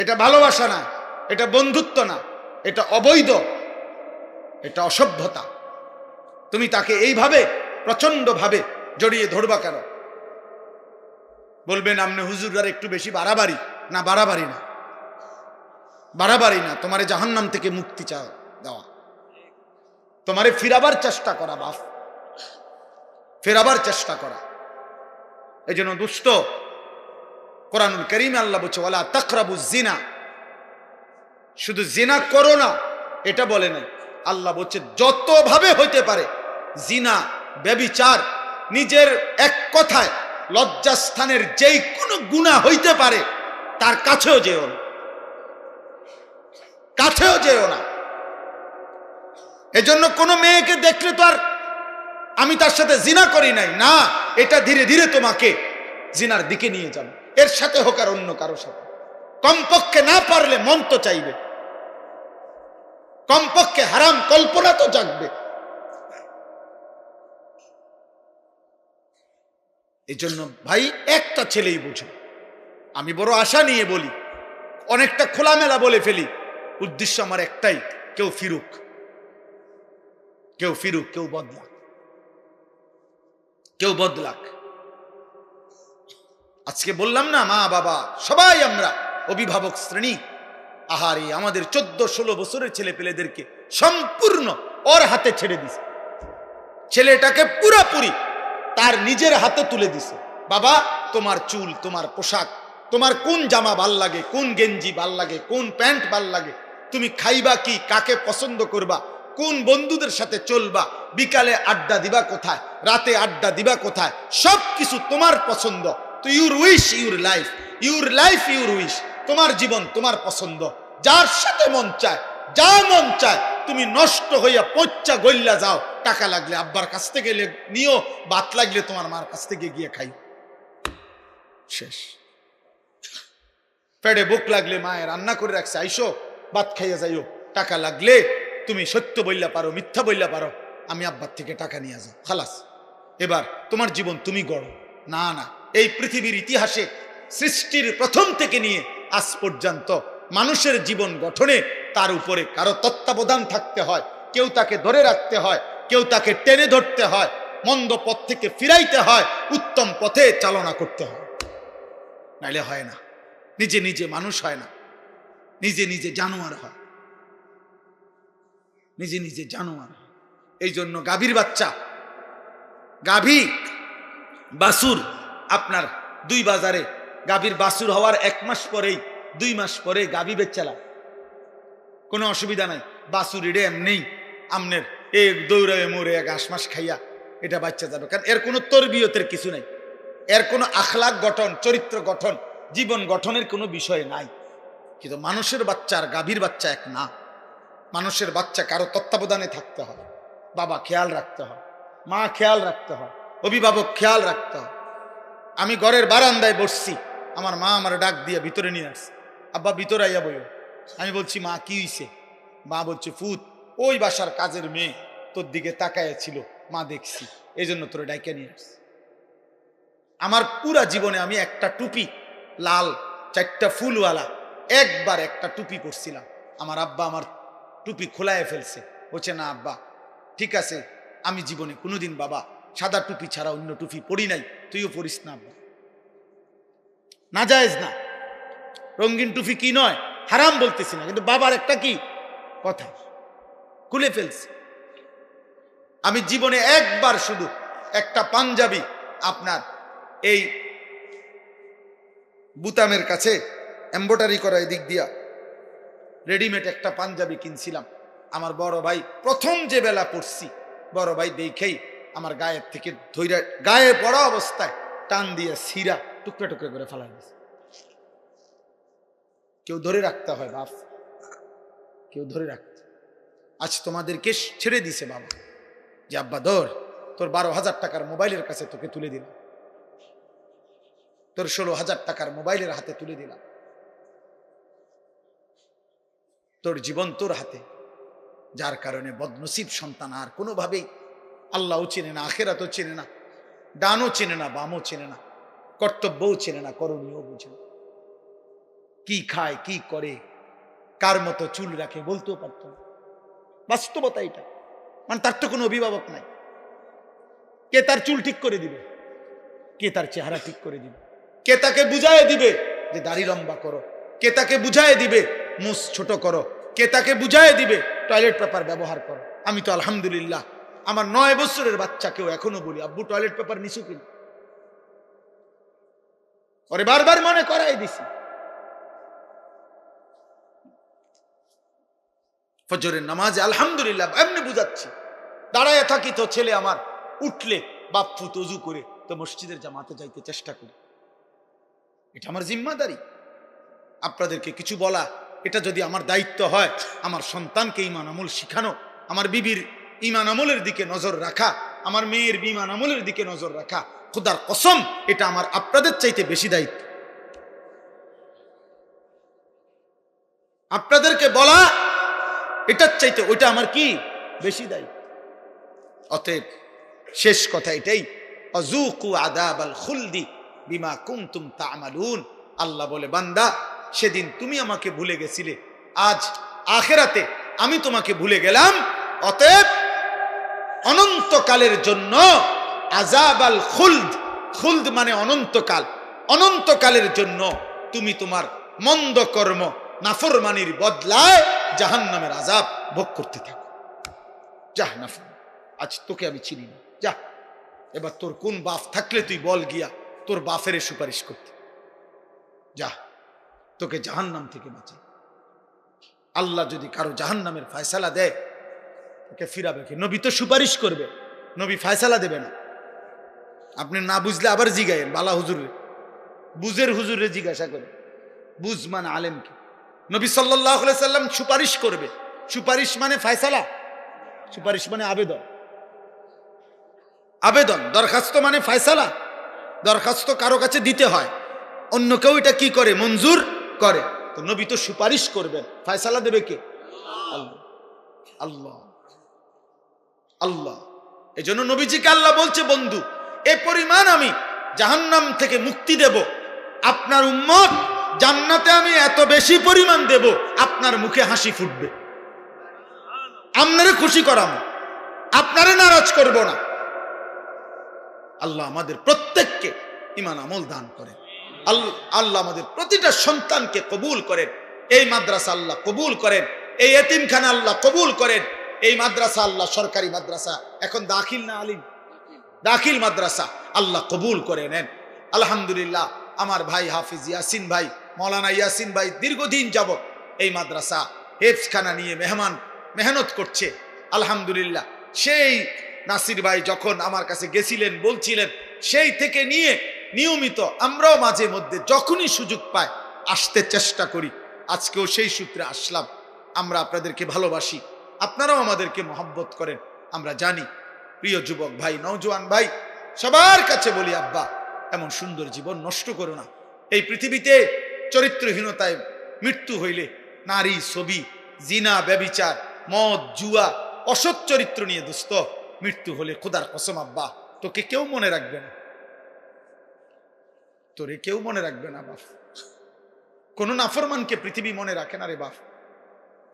এটা ভালোবাসা না, এটা বন্ধুত্ব না, এটা অবৈধ, এটা অসভ্যতা। তুমি তাকে এইভাবে প্রচন্ড ভাবে জড়িয়ে ধরবা কেন? বলবেন আপনি হুজুররা একটু বেশি বাড়াবাড়ি। না, বাড়াবাড়ি না, বাড়াবাড়ি না। তোমারে জাহান্নাম থেকে মুক্তি দেওয়া, তোমারে ফিরাবার চেষ্টা করা, বাপ, ফেরাবার চেষ্টা করা। এই জন্য দুষ্ট, কোরআনুল কারীমে আল্লাহ বলছে ওয়ালা তাকরাবুজ জিনা, শুধু জিনা করো না এটা বলে নাই, আল্লাহ বলছে যত ভাবে হইতে পারে জিনা, ব্যভিচার, নিজের এক কথায় লজ্জাস্থানের যেই কোনো গুনাহ হইতে পারে তার কাছেও যেও না, কাছেও যেও না। এজন্য কোনো মেয়েকে দেখলে তো আর আমি তার সাথে জিনা করি নাই না, এটা ধীরে ধীরে তোমাকে জিনার দিকে নিয়ে যাবে, এর সাথে হোক আর অন্য কারো সাথে। কমপক্ষে না পারলে মন তো চাইবে, কমপক্ষে হারাম কল্পনা তো জাগবে। এই জন্য ভাই একটা ছেলেই বুঝো, আমি বড় আশা নিয়ে বলি, অনেকটা খোলামেলা বলে ফেলি, উদ্দেশ্য আমার একটাই, কেউ ফিরুক, কেউ ফিরুক, কেউ বদলাক, কেউ বদলাক। আজকে বললাম না, মা বাবা সবাই আমরা অভিভাবক শ্রেণী, আহারে আমাদের 14-16 বছরের ছেলে পেলেদেরকে সম্পূর্ণ ওর হাতে ছেড়ে দিছে, ছেলেটাকে পুরাপুরি তার নিজের হাতে তুলে দিছে। বাবা, তোমার চুল, তোমার পোশাক, তোমার কোন জামা ভাল লাগে, কোন গেঞ্জি ভাল লাগে, কোন প্যান্ট ভাল লাগে, তুমি খাইবা কি, কাকে পছন্দ করবা, কোন বন্ধুদের সাথে চলবা, বিকালে আড্ডা দিবা কোথায়, রাতে আড্ডা দিবা কোথায়, সব কিছু তোমার পছন্দ। তো your wish your life, your life your wish, তোমার জীবন তোমার পছন্দ, যার সাথে মন চায়, যা মন চায় তুমি নষ্ট হইয়া পচ্চা গইল্লা যাও, টাকা লাগলে আব্বার কাছ থেকে নিও, ভাত লাগলে তোমার মার কাছ থেকে গিয়ে খাই, শেষ। পেটে বুক লাগলে মায়ের রান্না করে রাখছে, আইসো ভাত খাইয়া যাইও, টাকা লাগলে তুমি সত্য বললা পারো, মিথ্যা বললা পারো, আমি আব্বার থেকে টাকা নিয়ে যাও, খালাস, এবার তোমার জীবন তুমি গড়ো। না না, এই পৃথিবীর ইতিহাসে সৃষ্টির প্রথম থেকে নিয়ে আজ পর্যন্ত মানুষের জীবন গঠনে তার উপরে কারো তত্ত্বাবধান থাকতে হয়, কেউ তাকে ধরে রাখতে হয়, কেউ তাকে টেনে ধরতে হয়, মন্দ পথ থেকে ফিরাইতে হয়, উত্তম পথে চালনা করতে হয়, নাইলে হয় না। নিজে নিজে মানুষ হয় না, নিজে নিজে জানোয়ার হয়, নিজে নিজে জানোয়ার হয়। এই জন্য গাভীর বাচ্চা, গাভী বাছুর, আপনার 2 বাজারে গাভীর বাছুর হওয়ার 1 মাস পরেই 2 মাস পরে গাভী বেচালা, কোনো অসুবিধা নাই। বাছুর এটা এমনি আমনের এ দৌড়ায় মরে 1 মাস খাইয়া এটা বাচ্চা যাবে, কারণ এর কোনো তরবিয়তের কিছু নাই, এর কোনো আখলাক গঠন, চরিত্র গঠন, জীবন গঠনের কোনো বিষয় নাই। কিন্তু মানুষের বাচ্চা আর গাভীর বাচ্চা এক না। মানুষের বাচ্চা কারো তত্ত্বাবধানে থাকতে হয়, বাবা খেয়াল রাখতে হয়, মা খেয়াল রাখতে হয়, অভিভাবক খেয়াল রাখতে হয়। আমি ঘরের বারান্দায় বসছি, আমার মা আমার ডাক দিয়ে ভিতরে নিয়ে আসছে, আব্বা ভিতরে আইয়া বইও। আমি বলছি মা কি হইছে? মা বলছে ফুত, ওই বাসার কাজের মেয়ে তোর দিকে তাকায় ছিল, মা দেখছি, এই জন্য তোরে ডাইকে নিয়ে আসছে। আমার পুরা জীবনে আমি একটা টুপি, লাল 4টা ফুলওয়ালা, একবার একটা টুপি পরছিলাম, আমার আব্বা আমার টুপি খোলায় ফেলছে, বলছে না আব্বা ঠিক আছে, আমি জীবনে কোনোদিন বাবা সাদা টুপি ছাড়া অন্য টুপি পরি নাই, তুইও পরিস না আব্বা, না জায়েজ না। রঙিন টুপি কি নয়, হারাম বলতেছি না, কিন্তু বাবার একটা কি কথা, খুলে ফেলছে। আমি জীবনে একবার শুধু একটা পাঞ্জাবি, আপনার এই বুতামের কাছে এমব্রয়ডারি করা এদিক দিয়া রেডিমেড একটা পাঞ্জাবি কিনছিলাম। আমার বড় ভাই প্রথম যে বেলা পড়ছি, বড় ভাই দেখেই আমার গায়ের থেকে ধৈর্য, গায়ে পড়া অবস্থায় টান দিয়ে সিরা টুকরা টুকরা করে ফেলাই দিয়েছে। কেউ ধরে রাখতে হয় বাপ, কেউ ধরে রাখতে। আজ তোমাদেরকে ছেড়ে দিছে বাবা, যে আব্বা ধর, তোর 12,000 টাকার মোবাইলের কাছে তোকে তুলে দিলাম, তোর 16,000 টাকার মোবাইলের হাতে তুলে দিলাম, তোর জীবন তোর হাতে। যার কারণে বদনসিব সন্তান আর কোনোভাবেই আল্লাহও চেনে না, আখেরাতও চেনে না, ডানও চেনে না, বামও চেনে না, কর্তব্যও চেনে না, করণীয় বুঝে না। কি খায়, কি করে, কার মতো চুল রাখে বলতেও পারতো না। বাস্তবতা এটা, মানে তার তো কোনো অভিভাবক নাই। কে তার চুল ঠিক করে দিবে? কে তার চেহারা ঠিক করে দিবে? কে তাকে বুঝায় দিবে যে দাড়ি লম্বা করো? কে তাকে বুঝায় দিবে মুছ ছোট করো? কে তাকে বুঝায় দিবে টয়লেট পেপার ব্যবহার করো? আমি তো আলহামদুলিল্লাহ আমার 9 বছরের বাচ্চাকেও এখনো বলি, আব্বু টয়লেট পেপার নিছু কিনা? ওরে বারবার মনে করাই দিছি। ফজরের নামাজে আলহামদুলিল্লাহ এমনি বুঝাচ্ছি, দাঁড়ায় থাকি তো ছেলে আমার উঠলে বাপ্পু তজু করে তো মসজিদের জামাতে যাইতে চেষ্টা করি। এটা আমার জিম্মাদারি। আপনাদেরকে কিছু বলা, এটা যদি আমার দায়িত্ব হয়, আমার সন্তানকে ঈমান আমল শিখানো, আমার বিবির ঈমান আমলের দিকে নজর রাখা, আমার মেয়ের ঈমান আমলের দিকে নজর রাখা, খোদার কসম এটা আমার আপনাদের চাইতে বেশি দায়িত্ব। আপনাদেরকে বলা এটার চাইতে ওইটা আমার কি বেশি দায়িত্ব। অতএব শেষ কথা এটাই, আযুকু আযাবাল খুলদি বিমা কুনতুম তা'মালুন। আল্লাহ বলে, বান্দা সেদিন তুমি আমাকে ভুলে গেছিলে, আজ আখিরাতে আমি তোমাকে ভুলে গেলাম। অতএব অনন্তকালের জন্য আযাবাল খুলদ, খুলদ মানে অনন্তকাল, অনন্তকালের জন্য তুমি তোমার মন্দ কর্ম নাফরমানির বদলায় জাহান্নামের আযাব ভোগ করতে থাকো। যা নাফর, আজ তোকে আমি চিনি না, যা এবার তোর কোন বাপ থাকলে তুই বল গিয়া তোর বাপের সুপারিশ করতে, যা তোকে জাহান্নাম থেকে বাঁচে। আল্লাহ যদি কারো জাহান্নামের ফয়সালা দেয় ওকে ফিরাবে কে? নবী তো সুপারিশ করবে, নবী ফয়সালা দেবে না। আপনি না বুঝলে আবার জিগায়েন বালা হুজুরে, বুঝের হুজুরে জিজ্ঞাসা করে, বুঝ মানে আলেমকে। নবী সাল্লাল্লাহু আলাইহি সাল্লাম সুপারিশ করবে। সুপারিশ মানে ফয়সালা, সুপারিশ মানে আবেদন, আবেদন। দরখাস্ত মানে ফয়সালা। দরখাস্ত কারো কাছে দিতে হয়, অন্য কেউ এটা কি করে? মঞ্জুর করে। তো নবী তো সুপারিশ করবেন, ফয়সালা দেবে কে? আল্লাহ। আল্লাহ আল্লাহ। এজন্য নবীজিকে আল্লাহ বলছে, বন্ধু এ পরিমাণ আমি জাহান্নাম থেকে মুক্তি দেব, আপনার উম্মত জান্নাতে আমি এত বেশি পরিমাণ দেব, আপনার মুখে হাসি ফুটবে। আপনারে খুশি করাম, আপনারে নারাজ করব না। আল্লাহ আমাদের প্রত্যেককে ঈমান আমল দান করেন। আল্লাহ আমাদের প্রতিটা সন্তানকে কবুল করেন। এই মাদ্রাসা আল্লাহ কবুল করেন, এই এতিমখানা আল্লাহ কবুল করেন। এই মাদ্রাসা আল্লাহ সরকারি মাদ্রাসা, এখন দাখিল না আলিম, দাখিল মাদ্রাসা আল্লাহ কবুল করে নেন। আলহামদুলিল্লাহ আমার ভাই হাফিজ ইয়াসিন ভাই, মৌলানা ইয়াসিন ভাই দীর্ঘদিন যাবত এই মাদ্রাসা হেফজখানা নিয়ে মেহনত করছে। আলহামদুলিল্লাহ সেই নাসির ভাই যখন আমার কাছে গেছিলেন, বলছিলেন, সেই থেকে নিয়ে নিয়মিত আমরাও মাঝে মধ্যে যখনই সুযোগ পাই আসতে চেষ্টা করি। আজকেও সেই সূত্রে আসলাম। আমরা আপনাদেরকে ভালোবাসি, আপনারাও আমাদেরকে মহব্বত করেন, আমরা জানি। প্রিয় যুবক ভাই, নওজোয়ান ভাই, সবার কাছে বলি, আব্বা এমন সুন্দর জীবন নষ্ট করো না। এই পৃথিবীতে চরিত্রহীনতায় মৃত্যু হইলে নারী, ছবি, জিনা, ব্যভিচার, মদ, জুয়া, অসৎ চরিত্র নিয়ে দোস্ত মৃত্যু হলে খোদার কসম আব্বা তোকে কেউ মনে রাখবে না, তোরে কেউ মনে রাখবে না বাপ। কোন নাফরমানকে পৃথিবী মনে রাখে না রে বাপ।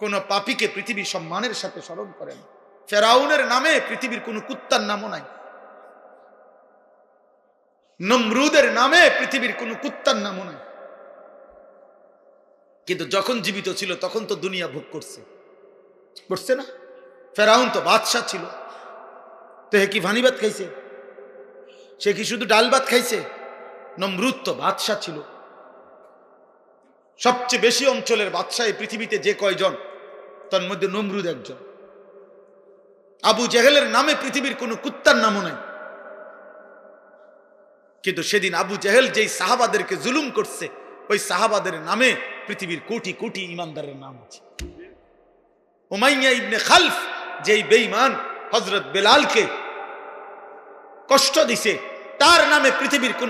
কোন পাপীকে পৃথিবী সম্মানের সাথে স্মরণ করে না। ফেরাউনের নামে পৃথিবীর কোন কুত্তার নামও নাই, নমরুদের নামে পৃথিবীর কোন কুত্তার নামও নাই। কিন্তু যখন জীবিত ছিল তখন তো দুনিয়া ভোগ করছে না? ফেরাউন তো বাদশা ছিল, তো হে কি ভানি ভাত খাইছে? সে কি শুধু ডাল ভাত খাইছে? নমরুদ তো বাদশা ছিল। সবচেয়ে বেশি অঞ্চলের বাদশা এই পৃথিবীতে যে কয়জন, তার মধ্যে নমরুদ একজন। আবু জেহেলের নামে পৃথিবীর কোন কুত্তার নামও নাই। কিন্তু সেদিন আবু জেহেল যেই সাহাবাদেরকে জুলুম করছে, ওই সাহাবাদের নামে পৃথিবীর কোটি কোটি ইমানদারের নাম আছে। উমাইয়া ইবনে খালফ যেই বেঈমান হযরত বেলালকে কষ্ট দিছে, তার নামে পৃথিবীর কোন